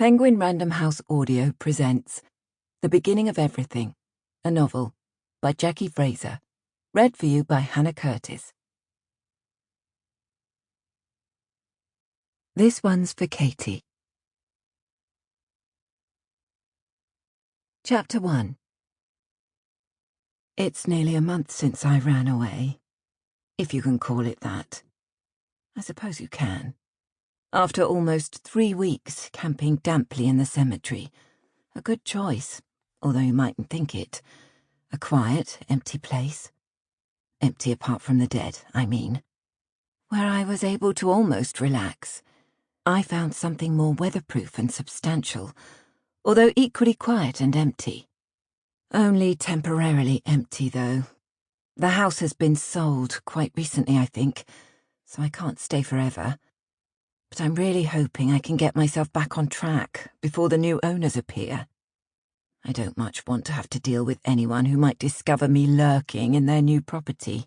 Penguin Random House Audio presents The Beginning of Everything, a novel by Jackie Fraser, read for you by Hannah Curtis. This one's for Katie. Chapter 1. It's nearly a month since I ran away, if you can call it that. I suppose you can. After almost 3 weeks camping damply in the cemetery. A good choice, although you mightn't think it. A quiet, empty place. Empty apart from the dead, I mean. Where I was able to almost relax. I found something more weatherproof and substantial, although equally quiet and empty. Only temporarily empty, though. The house has been sold quite recently, I think, so I can't stay forever. But I'm really hoping I can get myself back on track before the new owners appear. I don't much want to have to deal with anyone who might discover me lurking in their new property.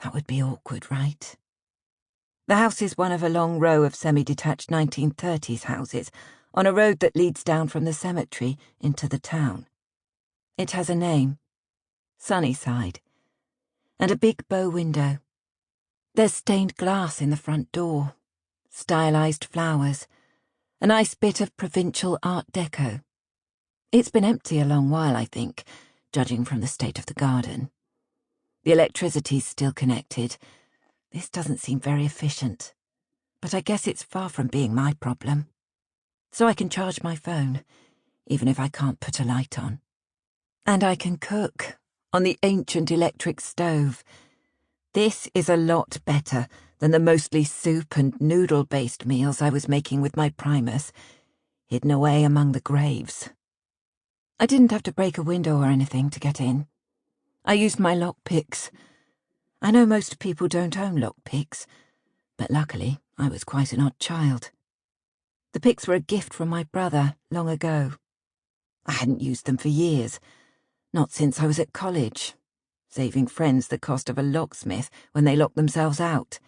That would be awkward, right? The house is one of a long row of semi-detached 1930s houses on a road that leads down from the cemetery into the town. It has a name, Sunnyside, and a big bow window. There's stained glass in the front door. Stylized flowers, a nice bit of provincial art deco. It's been empty a long while, I think, judging from the state of the garden. The electricity's still connected. This doesn't seem very efficient, but I guess it's far from being my problem. So I can charge my phone, even if I can't put a light on. And I can cook on the ancient electric stove. This is a lot better than the mostly soup and noodle-based meals I was making with my Primus, hidden away among the graves. I didn't have to break a window or anything to get in. I used my lockpicks. I know most people don't own lockpicks, but luckily I was quite an odd child. The picks were a gift from my brother long ago. I hadn't used them for years, not since I was at college, saving friends the cost of a locksmith when they locked themselves out.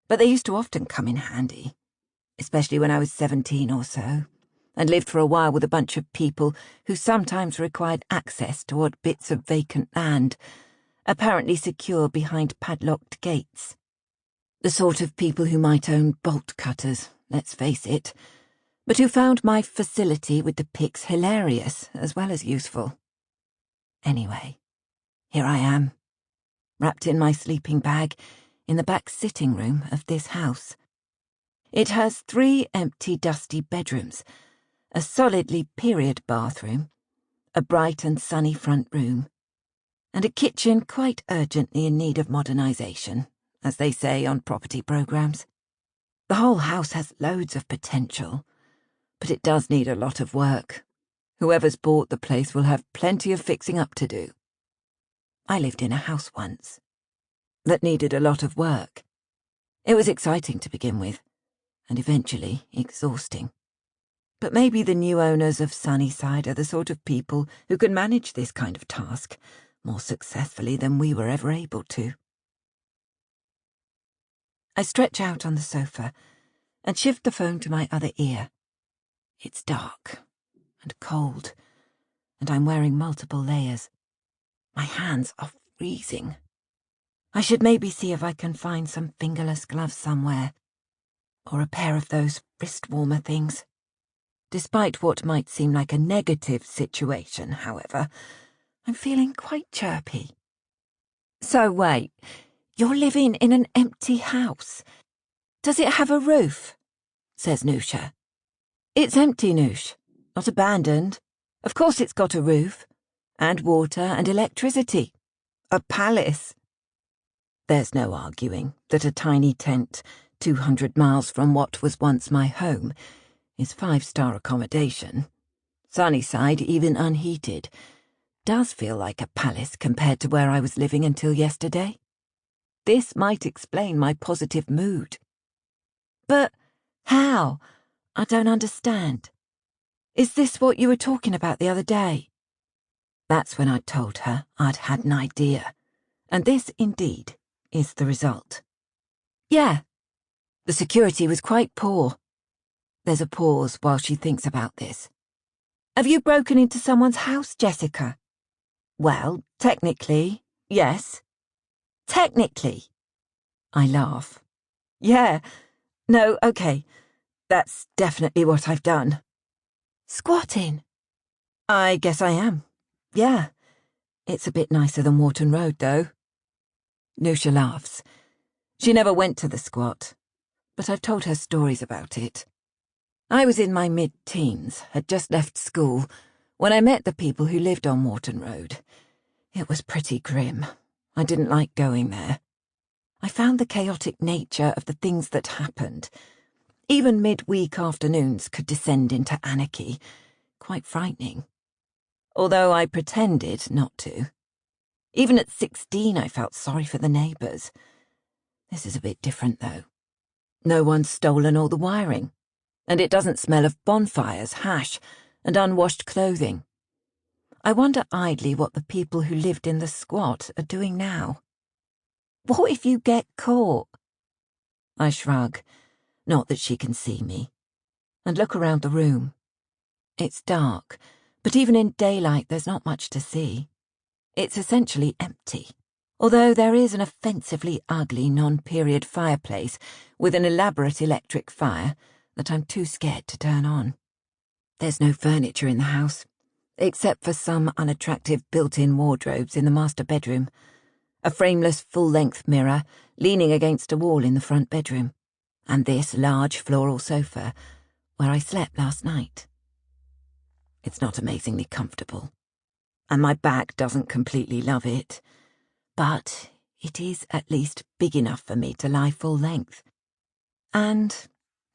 But they used to often come in handy, especially when I was 17 or so, and lived for a while with a bunch of people who sometimes required access to odd bits of vacant land, apparently secure behind padlocked gates. The sort of people who might own bolt cutters, let's face it, but who found my facility with the picks hilarious as well as useful. Anyway, here I am, wrapped in my sleeping bag, in the back sitting room of this house. It has 3 empty, dusty bedrooms, a solidly period bathroom, a bright and sunny front room, and a kitchen quite urgently in need of modernisation, as they say on property programmes. The whole house has loads of potential, but it does need a lot of work. Whoever's bought the place will have plenty of fixing up to do. I lived in a house once that needed a lot of work. It was exciting to begin with, and eventually exhausting. But maybe the new owners of Sunnyside are the sort of people who can manage this kind of task more successfully than we were ever able to. I stretch out on the sofa and shift the phone to my other ear. It's dark and cold, and I'm wearing multiple layers. My hands are freezing. I should maybe see if I can find some fingerless gloves somewhere, or a pair of those wrist warmer things. Despite what might seem like a negative situation, however, I'm feeling quite chirpy. So wait, you're living in an empty house. Does it have a roof? Says Noosha. It's empty, Noosh, not abandoned. Of course it's got a roof, and water and electricity. A palace. There's no arguing that a tiny tent, 200 miles from what was once my home, is 5-star accommodation. Sunnyside, even unheated, does feel like a palace compared to where I was living until yesterday. This might explain my positive mood. But how? I don't understand. Is this what you were talking about the other day? That's when I told her I'd had an idea, and this, indeed, is the result. Yeah, the security was quite poor. There's a pause while she thinks about this. Have you broken into someone's house, Jessica? Well, technically, yes. Technically. I laugh. Yeah. No, okay. That's definitely what I've done. Squatting? I guess I am. Yeah. It's a bit nicer than Wharton Road, though. Nusha laughs. She never went to the squat, but I've told her stories about it. I was in my mid-teens, had just left school, when I met the people who lived on Wharton Road. It was pretty grim. I didn't like going there. I found the chaotic nature of the things that happened. Even mid-week afternoons could descend into anarchy. Quite frightening. Although I pretended not to. Even at 16, I felt sorry for the neighbours. This is a bit different, though. No one's stolen all the wiring. And it doesn't smell of bonfires, hash, and unwashed clothing. I wonder idly what the people who lived in the squat are doing now. What if you get caught? I shrug, not that she can see me, and look around the room. It's dark, but even in daylight there's not much to see. It's essentially empty, although there is an offensively ugly non-period fireplace with an elaborate electric fire that I'm too scared to turn on. There's no furniture in the house, except for some unattractive built-in wardrobes in the master bedroom, a frameless full-length mirror leaning against a wall in the front bedroom, and this large floral sofa where I slept last night. It's not amazingly comfortable, and my back doesn't completely love it, but it is at least big enough for me to lie full length. And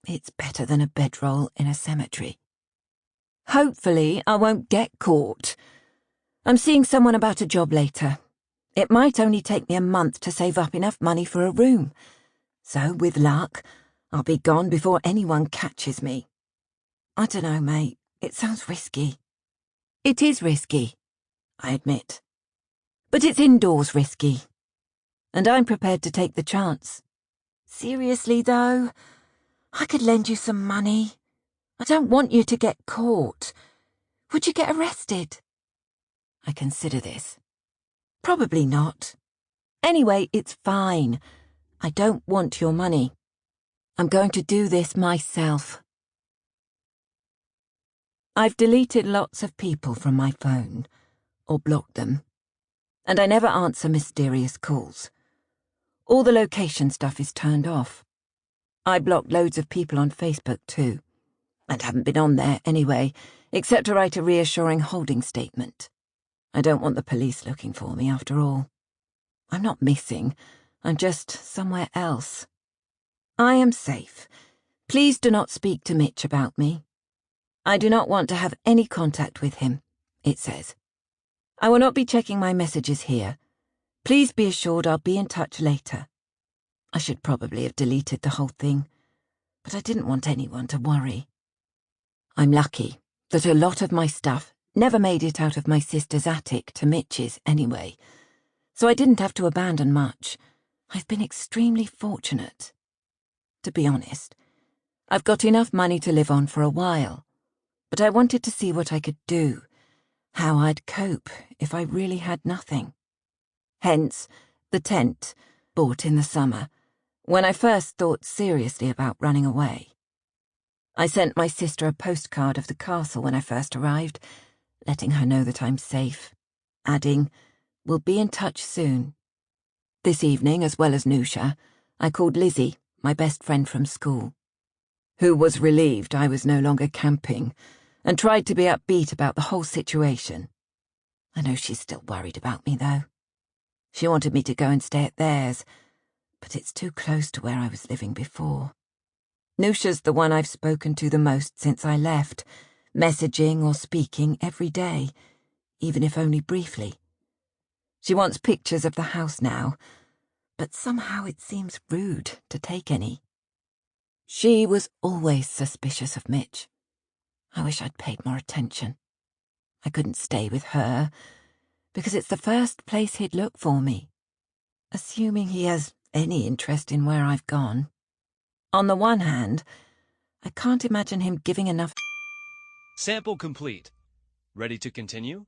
it's better than a bedroll in a cemetery. Hopefully, I won't get caught. I'm seeing someone about a job later. It might only take me a month to save up enough money for a room. So, with luck, I'll be gone before anyone catches me. I don't know, mate. It sounds risky. It is risky, I admit. But it's indoors risky. And I'm prepared to take the chance. Seriously, though, I could lend you some money. I don't want you to get caught. Would you get arrested? I consider this. Probably not. Anyway, it's fine. I don't want your money. I'm going to do this myself. I've deleted lots of people from my phone, or blocked them, and I never answer mysterious calls. All the location stuff is turned off. I blocked loads of people on Facebook too, and haven't been on there anyway, except to write a reassuring holding statement. I don't want the police looking for me after all. I'm not missing, I'm just somewhere else. I am safe. Please do not speak to Mitch about me. I do not want to have any contact with him, it says. I will not be checking my messages here. Please be assured I'll be in touch later. I should probably have deleted the whole thing, but I didn't want anyone to worry. I'm lucky that a lot of my stuff never made it out of my sister's attic to Mitch's anyway, so I didn't have to abandon much. I've been extremely fortunate. To be honest, I've got enough money to live on for a while, but I wanted to see what I could do, how I'd cope if I really had nothing. Hence, the tent, bought in the summer, when I first thought seriously about running away. I sent my sister a postcard of the castle when I first arrived, letting her know that I'm safe, adding, "We'll be in touch soon." This evening, as well as Nusha, I called Lizzie, my best friend from school, who was relieved I was no longer camping, and tried to be upbeat about the whole situation. I know she's still worried about me, though. She wanted me to go and stay at theirs, but it's too close to where I was living before. Nusha's the one I've spoken to the most since I left, messaging or speaking every day, even if only briefly. She wants pictures of the house now, but somehow it seems rude to take any. She was always suspicious of Mitch. I wish I'd paid more attention. I couldn't stay with her, because it's the first place he'd look for me, assuming he has any interest in where I've gone. On the one hand, I can't imagine him giving enough. Sample complete. Ready to continue?